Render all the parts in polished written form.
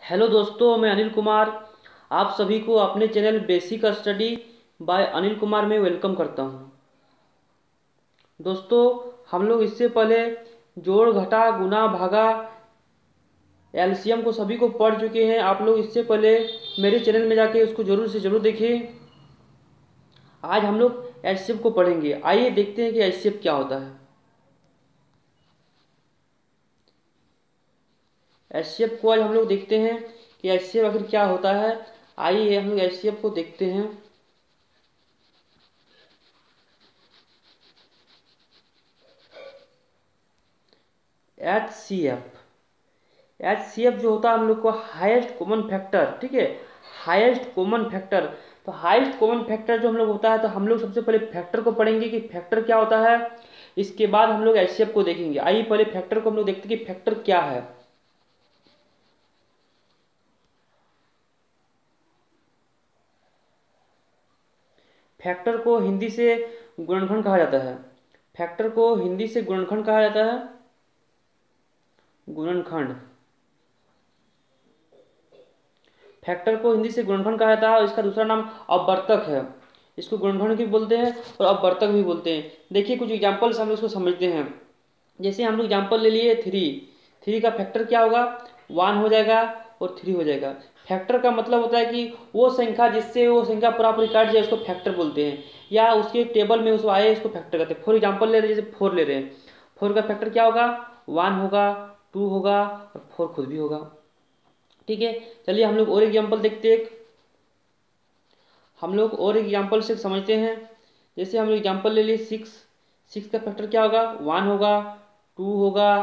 Hello दोस्तों, मैं अनिल कुमार आप सभी को अपने channel basic study bye Anil Kumar में वेलकम करता हूं। दोस्तों, हम लोग इससे पहले जोड़ घटा गुना भागा एलसीएम को सभी को पढ़ चुके हैं। आप लोग इससे पहले मेरे चैनल में जाके उसको जरूर से जरूर देखिए। आज हम लोग एचसीएफ को पढ़ेंगे। आइए देखते हैं कि एचसीएफ क्या होता है। एचसीएफ को आज हम लोग देखते हैं कि एचसीएफ आखिर क्या होता है। आइए हम लोग एचसीएफ को देखते हैं। एचसीएफ जो होता है हम लोग को हाईएस्ट कॉमन फैक्टर, ठीक है, हाईएस्ट कॉमन फैक्टर। तो हाईएस्ट कॉमन फैक्टर जो हम लोग होता है, तो हम लोग सबसे पहले फैक्टर को पढ़ेंगे कि फैक्टर क्या होता है। इसके बाद हम लोग एचसीएफ को देखेंगे। आइए पहले फैक्टर को हम लोग देखते हैं कि फैक्टर क्या है। फैक्टर को हिंदी से गुणनखंड कहा जाता है। फैक्टर को हिंदी से गुणनखंड कहा जाता है। गुणनखंड, फैक्टर को हिंदी से गुणनखंड कहा जाता है और इसका दूसरा नाम अपवर्तक है। इसको गुणनखंड भी बोलते हैं और अपवर्तक भी बोलते हैं। देखिए कुछ एग्जाम्पल्स हम लोग इसको समझते हैं। जैसे हम लोग एग्जाम्पल ले लिए थ्री का फैक्टर क्या होगा, 1 हो जाएगा और 3 हो जाएगा। फैक्टर का मतलब होता है कि वो संख्या जिससे वो संख्या पूरा कट जाए उसको फैक्टर बोलते हैं, या उसके टेबल में उसको आए उसको फैक्टर कहते हैं। फॉर एग्जाम्पल ले रहे हैं, जैसे 4 ले रहे हैं। 4 का फैक्टर क्या होगा, 1 होगा, 2 होगा और 4 खुद भी होगा। ठीक है, चलिए हम लोग और एग्जाम्पल देखते हैं। हम लोग और एग्जाम्पल से समझते हैं। जैसे हम लोग एग्जाम्पल ले लिए 6 का फैक्टर क्या होगा, 1 होगा, 2 होगा,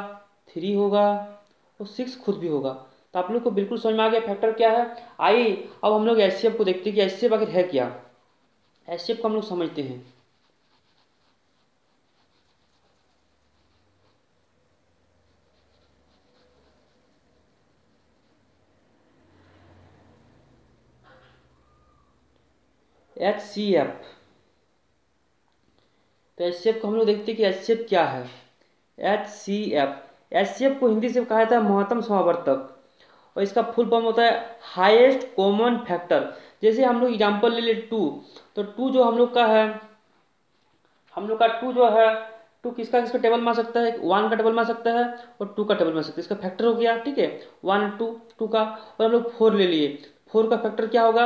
3 होगा और 6 खुद भी होगा। तो आप लोग को बिल्कुल समझ में आ गया फैक्टर क्या है। आइए अब हम लोग एचसीएफ को देखते हैं कि एचसीएफ आखिर है क्या। एचसीएफ को हम लोग समझते हैं। एचसीएफ, तो एचसीएफ को हम लोग देखते हैं कि एचसीएफ क्या है। एचसीएफ को हिंदी से कहा जाता है महत्तम समावर्तक और इसका फुल फॉर्म होता है हाईएस्ट कॉमन फैक्टर। जैसे हम लोग एग्जाम्पल ले ले 2, तो 2 जो हम लोग का है, हम लोग का 2 जो है, 2 किसका किसका टेबल में आ सकता है, 1 का टेबल में आ सकता है और 2 का टेबल में आ सकता है। इसका फैक्टर हो गया, ठीक है, 1 2 का। और हम लोग 4 ले लिए। 4 का फैक्टर क्या होगा,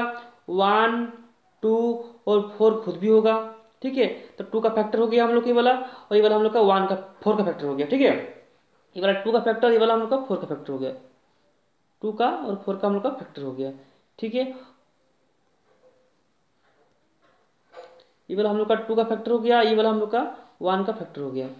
1 2 और 4 खुद भी होगा। ठीक है, तो 2 का फैक्टर हो गया हम लोग ये वाला, और ये वाला हम लोग का 4 का फैक्टर हो गया। ठीक है, ये वाला 2 का फैक्टर, ये वाला हम लोग का 4 का फैक्टर हो गया। 2 का और 4 का हम लोग का फैक्टर हो गया। ठीक है, ये वाला हम लोग का 2 का फैक्टर हो गया, ये वाला हम लोग का 1 का फैक्टर हो गया। ये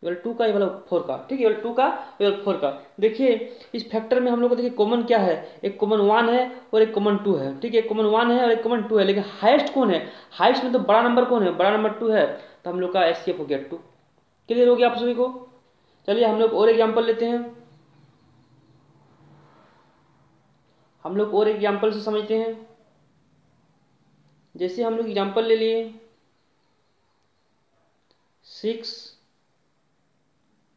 वाला 2 का, ये वाला 4 का। ठीक है, ये वाला 2 का, ये वाला 4 का। देखिए इस फैक्टर में हम लोग को देखिए कॉमन क्या है, एक कॉमन 1 है और एक कॉमन 2 है। ठीक है, एक कॉमन 1 है और एक कॉमन 2 है, लेकिन हाईएस्ट कौन है, हाईएस्ट में तो बड़ा नंबर कौन है, बड़ा नंबर 2 है। तो हम लोग का एचसीएफ हो गया 2। क्लियर हो गया आप सभी को। चलिए हम लोग और एग्जाम्पल लेते हैं। हम लोग और एग्जाम्पल से समझते हैं। जैसे हम लोग एग्जाम्पल ले लिए 6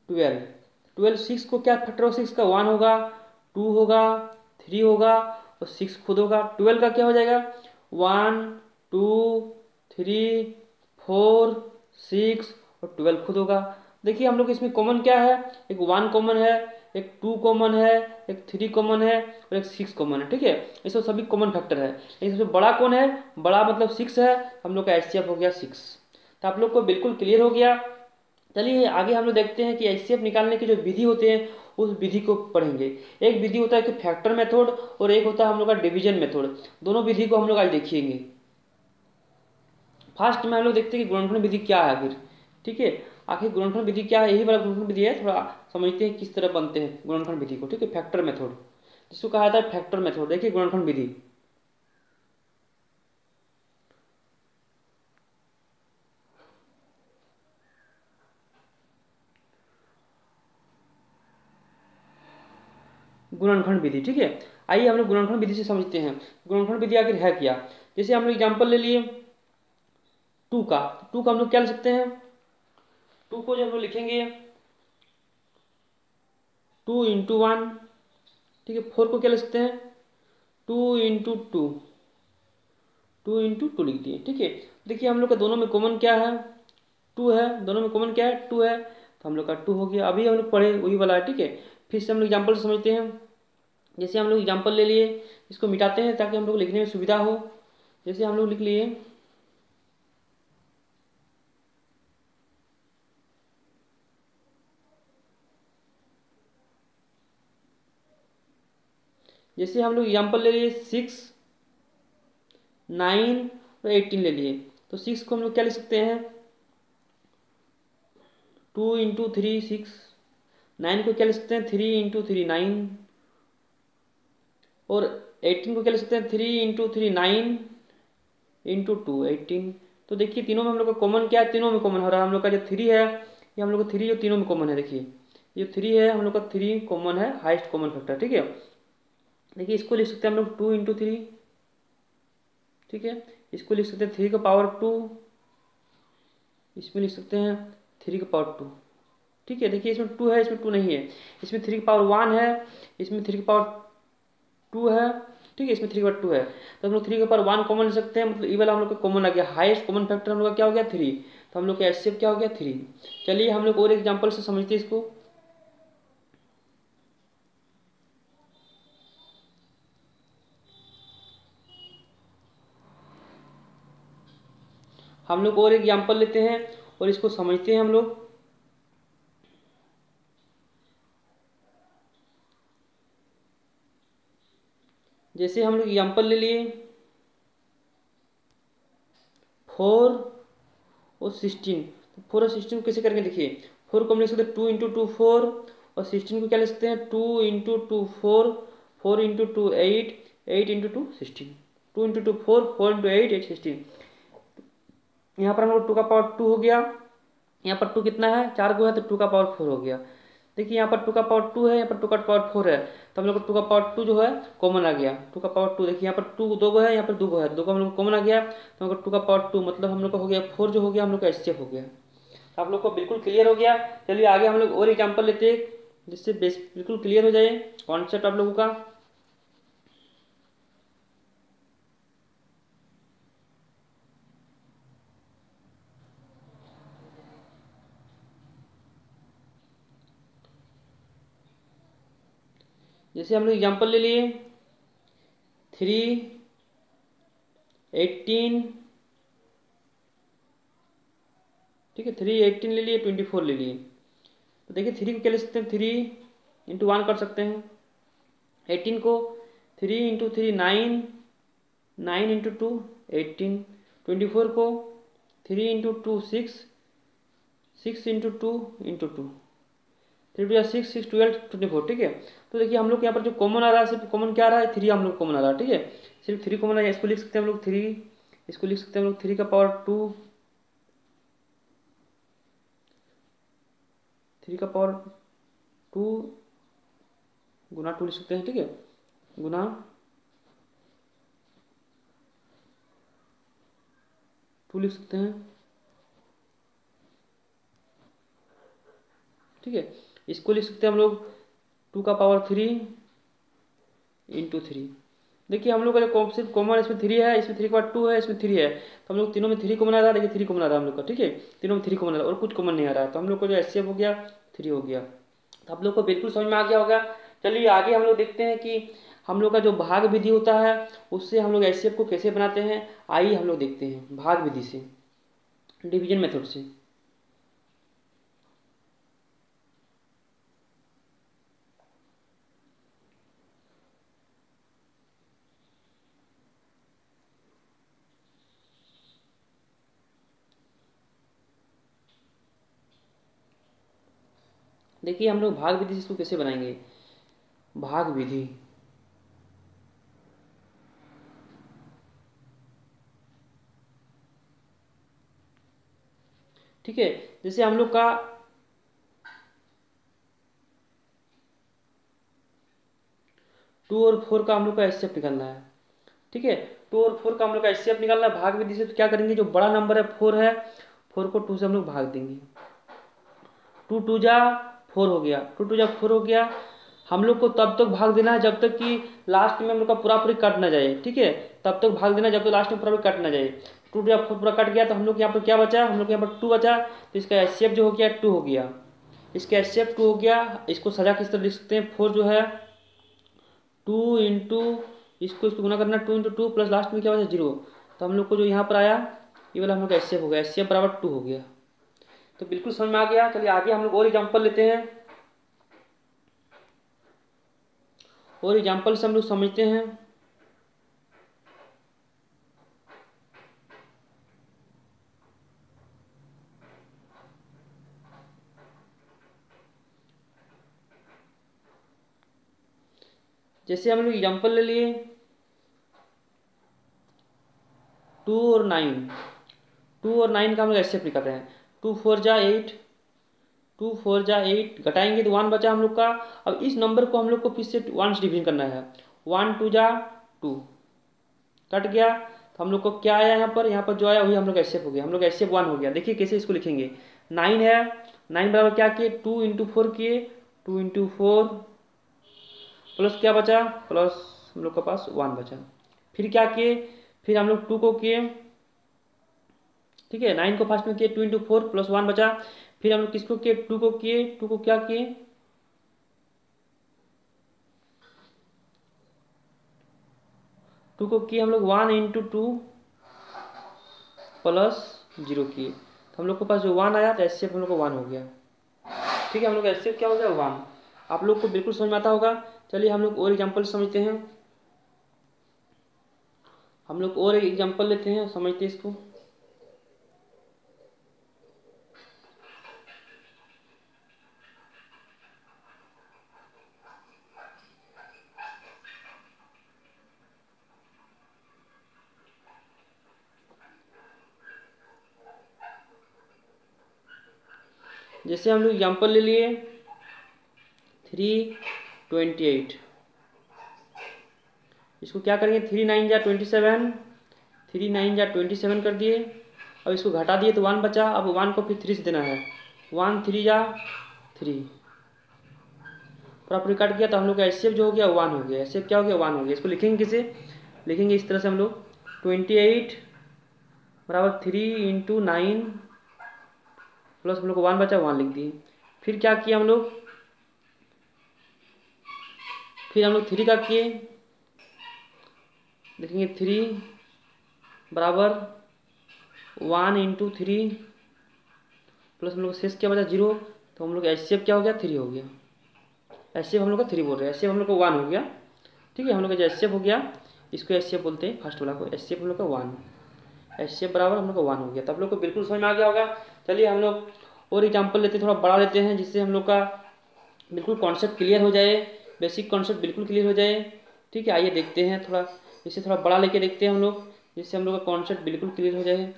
12। 6 को क्या फैक्टर हो, 6 का 1 होगा, 2 होगा, 3 होगा और 6 खुद होगा। 12 का क्या हो जाएगा, 1 2 3 4 6 और 12 खुद होगा। देखिए हम लोग इसमें कॉमन क्या है, एक 1 कॉमन है, एक 2 कॉमन है, एक 3 कॉमन है और एक 6 कॉमन है। ठीक है, ये सब सभी कॉमन फैक्टर है। लेकिन सबसे बड़ा कौन है, बड़ा मतलब 6 है। हम लोग का एचसीएफ हो गया 6। तो आप लोग को बिल्कुल क्लियर हो गया। चलिए आगे हम लोग देखते हैं कि एचसीएफ निकालने की जो विधि होते हैं उस विधि को पढ़ेंगे। एक विधि होता है कि फैक्टर मेथड और एक होता है हम लोग का डिवीजन मेथड। दोनों विधि को हम लोग आज देखेंगे। फर्स्ट में हम लोग देखते हैं कि गुणनखंड विधि क्या है आखिर। ठीक है, आखिर गुणनखंड विधि क्या है, यही वाला गुणनखंड विधि है। थोड़ा समझते हैं किस तरह बनते हैं गुणनखंड विधि को। ठीक है, फैक्टर मेथड जिसको कहा जाता है फैक्टर मेथड। देखिए गुणनखंड विधि, गुणनखंड विधि। ठीक है, आइए हम लोग गुणनखंड विधि से समझते हैं गुणनखंड विधि आखिर है क्या। जैसे हम लोग एग्जाम्पल ले लिए 2 का। 2 का हम लोग क्या लिख सकते हैं, 2 को जब हम लोग लिखेंगे 2 × 1। ठीक है, 4 को क्या लिख सकते हैं, 2 लिख दिए। ठीक है, देखिए हम लोग का दोनों में कॉमन क्या है, 2 है, दोनों में कॉमन क्या है, 2 है, तो हम लोग का 2 हो गया। अभी हम लोग पढ़े वही वाला है। ठीक है, फिर से हम लोग एग्जाम्पल समझते हैं। जैसे हम लोग एग्जाम्पल ले लिए, इसको मिटाते हैं ताकि हम लोग लिखने में सुविधा हो। जैसे हम लोग लिख लिए, जैसे हम लोग एग्जाम्पल ले लिए 6, 9 और 18 ले लिए, तो 6 को हम लोग क्या लिख सकते हैं, 2 × 3 6। 9 को क्या लिख सकते हैं, 3 × 3 9। और 18 को क्या लिख सकते हैं, 3 × 3 9 × 2 18। तो देखिए तीनों में हम लोग का कॉमन क्या है, तीनों में कॉमन हो रहा है। हम लोग का जो 3 है, ये हम लोग का 3 जो तीनों में कॉमन है। देखिए ये 3 है, हम लोग का 3 कॉमन है, हाईएस्ट कॉमन फैक्टर। ठीक है, देखिए इसको लिख सकते हैं हम लोग 2 × 3। ठीक है, इसको लिख सकते हैं 3⁻²। इसमें लिख सकते हैं 3⁻²। ठीक है, देखिए इसमें 2 है, इसमें 2 नहीं है, इसमें 3⁻1 है, इसमें 3⁻2 है। ठीक है, इसमें 3/2 है, तो हम लोग 3⁻1 कॉमन ले सकते हैं, मतलब ये वाला हम लोग का कॉमन आ गया। हाईएस्ट कॉमन फैक्टर हम लोग का क्या हो गया, 3। तो हम लोग का एचसीएफ क्या हो गया, 3। चलिए हम लोग और एग्जाम्पल से समझते हैं इसको। हम लोग और एग्जाम्पल लेते हैं और इसको समझते हैं हम लोग। जैसे हम लोग एग्जाम्पल ले लिए 4 और 16। तो 4 और 16 को कैसे करके देखिए, 4 को हम लिख सकते हैं 2 × 2 4, और 16 को क्या लिख सकते हैं 2 × 2 4, 4 × 2 8, 8 × 2 16, 2 × 2 4, 4 × 8 8 16। यहाँ पर हम लोग 2⁻2 हो गया, यहाँ पर 2 कितना है, 4 को है, तो 2⁻4 हो गया। देखिए यहाँ पर 2⁻2 है, यहाँ पर 2⁻4 है, तो हम लोग को 2⁻2 जो है कॉमन आ गया। 2⁻2 देखिए यहाँ पर 2 2 है, यहाँ पर 2 है, 2 को हम लोग कॉमन आ गया, तो हम लोग 2⁻2 मतलब हम लोग का हो गया 4 जो हो गया, हम लोग का एचसीएफ हो गया। तो आप लोग को बिल्कुल क्लियर हो गया। चलिए आगे हम लोग और एग्जाम्पल लेते हैं जिससे बिल्कुल क्लियर हो जाए कॉन्सेप्ट आप लोगों का। जैसे हम लोग एग्जाम्पल ले लिए 3 18। ठीक है, 3 18 ले लिए, 24 ले लिए। तो देखिए 3 को क्या ले सकते हैं, 3 × 1 कर सकते हैं। 18 को 3 × 3 9, 9 × 2 18। 24 को 3 × 2 6, 6 × 2 × 2, 3 2 6 6 12 24। ठीक है, तो देखिए हम लोग यहाँ पर जो कॉमन आ रहा है, सिर्फ कॉमन क्या आ रहा है, 3 हम लोग कॉमन आ रहा है। ठीक है, सिर्फ 3 कॉमन आ रहा है। इसको लिख सकते हैं हम लोग 3, इसको लिख सकते हैं हम लोग 3⁻2, 3⁻2 गुना 2 लिख सकते हैं। ठीक है, गुना 2 लिख सकते हैं। ठीक है, इसको लिख सकते हैं हम लोग 2⁻3 × 3। देखिए हम लोग का जो सिर्फ कॉमन इसमें 3 है, इसमें 3⁻2 है, इसमें 3 है, तो हम लोग तीनों में 3 कॉमन आ रहा है। देखिए 3 कॉमन आ रहा है हम लोग का। ठीक है, तीनों में 3 कॉमन आ रहा है और कुछ कॉमन नहीं आ रहा है, तो हम लोग को जो एचसीएफ हो गया 3 हो गया। तो आप लोग को बिल्कुल समझ में आ गया होगा। चलिए आगे हम लोग देखते हैं कि हम लोग का जो भाग विधि होता है उससे हम लोग एचसीएफ को कैसे बनाते हैं। आइए हम लोग देखते हैं भाग विधि से, डिवीजन मेथड से। देखिए हम लोग भाग विधि से इसको कैसे बनाएंगे, भाग विधि। ठीक है, जैसे हम लोग का 2 और 4 का हम लोग का एचसीएफ निकालना है। ठीक है, 2 और 4 का हम लोग का एचसीएफ निकालना है भाग विधि से। तो क्या करेंगे, जो बड़ा नंबर है 4 है, 4 को 2 से हम लोग भाग देंगे। 2 2 जा 4 हो गया, 2 2 जा 4 हो गया। हम लोग को तब तक भाग देना है जब तक कि लास्ट में हम लोग का पूरा पूरी कट ना जाए, ठीक है। तब तक भाग देना जब तक लास्ट में पूरा पूरी कट ना जाए। 2 या 4 पूरा कट गया तो हम लोग यहाँ पर क्या बचा, हम लोग यहाँ पर 2 बचा, तो इसका HCF जो हो गया 2 हो गया, इसका HCF 2 हो गया। इसको सजा किस तरह लिख सकते हैं, 4 जो है 2 इंटू इसको गुना करना 2 इंटू 2 प्लस लास्ट में क्या बचा 0, तो हम लोग को जो यहाँ पर आया ये वाला हम लोग का HCF हो गया, HCF बराबर 2 हो गया। तो बिल्कुल समझ में आ गया। चलिए आगे हम लोग और एग्जाम्पल लेते हैं, और एग्जाम्पल से हम लोग समझते हैं। जैसे हम लोग एग्जाम्पल ले लिए 2 और 9, 2 और 9 का हम लोग HCF निकाल रहे हैं। 2 4 जा 8, 2 4 जा 8, घटाएंगे तो 1 बचा हम लोग का। अब इस नंबर को हम लोग को फिर से 1 से डिवीजन करना है। 1 2 जा 2, कट गया तो हम लोग को क्या आया, यहाँ पर जो आया वही हम लोग HCF हो गया, हम लोग HCF 1 हो गया। देखिए कैसे इसको लिखेंगे, 9 है, 9 बराबर क्या किए 2 इंटू 4 किए, 2 इंटू 4 प्लस क्या बचा, प्लस हम लोग के पास 1 बचा। फिर क्या किए, फिर हम लोग 2 को किए, ठीक है, 9 को फर्स्ट में किए 2 इंटू 4 प्लस 1 बचा। फिर हम लोग किसको किए, 2 को किए, 2 को क्या किए, 2 को किए हम लोग 1 इंटू 2 प्लस 0 किए, तो हम लोग के पास जो 1 आया तो HCF हम लोग को 1 हो गया, ठीक है। हम लोग का HCF क्या हो गया 1। आप लोग को बिल्कुल समझ में आता होगा। चलिए हम लोग और एग्जाम्पल समझते हैं, हम लोग और एक एग्जाम्पल लेते हैं, समझते हैं इसको। जैसे हम लोग एग्जाम्पल ले लिए 328, इसको क्या करेंगे 3 9 जा 27, 3 9 जा 27 कर दिए। अब इसको घटा दिए तो 1 बचा, अब 1 को फिर 3 से देना है, 1 3 जा 3, पूरा कट गया तो हम लोग का HCF जो हो गया 1 हो गया। HCF क्या हो गया 1 हो गया। इसको लिखेंगे किसे, लिखेंगे इस तरह से हम लोग 28 बराबर 3 इंटू 9 प्लस हम लोग को 1 बचा 1 लिख दिए। फिर क्या किया हम लोग, फिर हम लोग 3 का किए, लिखेंगे 3 बराबर 1 इंटू 3 प्लस हम लोग शेष क्या बचा 0, तो हम लोग HCF क्या हो गया 3 हो गया। HCF हम लोग का 3 बोल रहे हैं, HCF हम लोग का 1 हो गया, ठीक है। हम लोग का जो HCF हो गया इसको HCF बोलते हैं, फर्स्ट वाला को HCF हम लोग का 1, HCF बराबर हम लोग का 1 हो गया। तब लोग को बिल्कुल समझ में आ गया होगा। चलिए हम लोग और एग्जाम्पल लेते हैं, थोड़ा बड़ा लेते हैं, जिससे हम लोग का बिल्कुल कॉन्सेप्ट क्लियर हो जाए, बेसिक कॉन्सेप्ट बिल्कुल क्लियर हो जाए, ठीक है। आइए देखते हैं, थोड़ा इसे थोड़ा बड़ा लेके देखते हैं हम लोग, जिससे हम लोग का कॉन्सेप्ट बिल्कुल क्लियर हो जाए।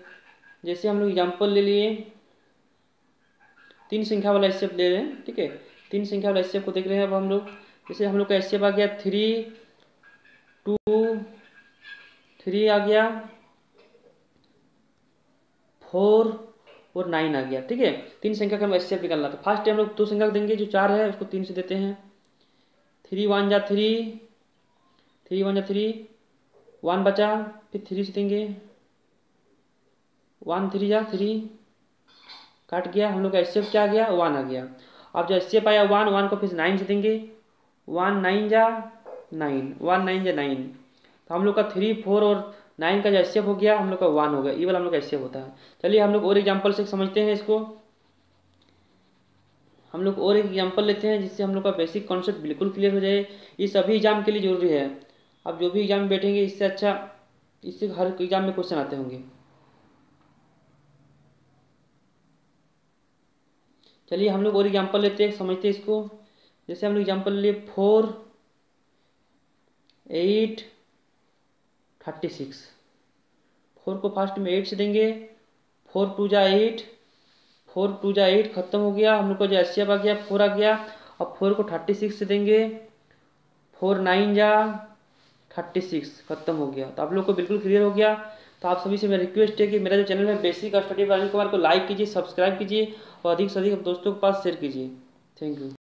जैसे हम लोग एग्जाम्पल ले लिए 3 संख्या वाला HCF ले रहे हैं, ठीक है। 3 संख्या वाला HCF को देख रहे हैं अब हम लोग। जैसे हम लोग का HCF आ गया 3 2 3 आ गया, 4 और 9 आ गया, ठीक है। 3 संख्या का हम HCF निकालना, तो फर्स्ट हम लोग 2 संख्या देंगे, जो 4 है उसको 3 से देते हैं। 3 1 जा 3, 3 1 जा 3, 1 बचा, फिर 3 से देंगे, 1 3 जा 3, काट गया। हम लोग का HCF क्या आ गया 1 आ गया। अब जो HCF आया 1 को फिर 9 से देंगे, 1 9 जा 9, 1 9 जा 9, तो हम लोग का 3 4 और 9 का जो HCF हो गया हम लोग का 1 हो गया। ये वाला हम लोग का HCF होता है। चलिए हम लोग और एग्जाम्पल से समझते हैं इसको। हम लोग और एक एग्जाम्पल लेते हैं, जिससे हम लोग का बेसिक कॉन्सेप्ट बिल्कुल क्लियर हो जाए। ये सभी एग्जाम के लिए जरूरी है। आप जो भी एग्जाम में बैठेंगे इससे अच्छा, इससे हर एग्जाम में क्वेश्चन आते होंगे। चलिए हम लोग और एग्जाम्पल लेते हैं, समझते हैं इसको। जैसे हम लोग एग्जाम्पल लिए 4 8 36, 4 को फर्स्ट में 8 से देंगे, 4 2 जा 8, 4 2 जा 8 खत्म हो गया। हम लोग को जो HCF आ गया 4 आ गया। अब 4 को 36 से देंगे, 4 9 जा 36 खत्म हो गया। तो आप लोग को बिल्कुल क्लियर हो गया। तो आप सभी से मेरा रिक्वेस्ट है कि मेरा जो चैनल है बेसिक स्टडी अनिल कुमार को लाइक कीजिए, सब्सक्राइब कीजिए और अधिक से अधिक दोस्तों के पास शेयर कीजिए। Thank you.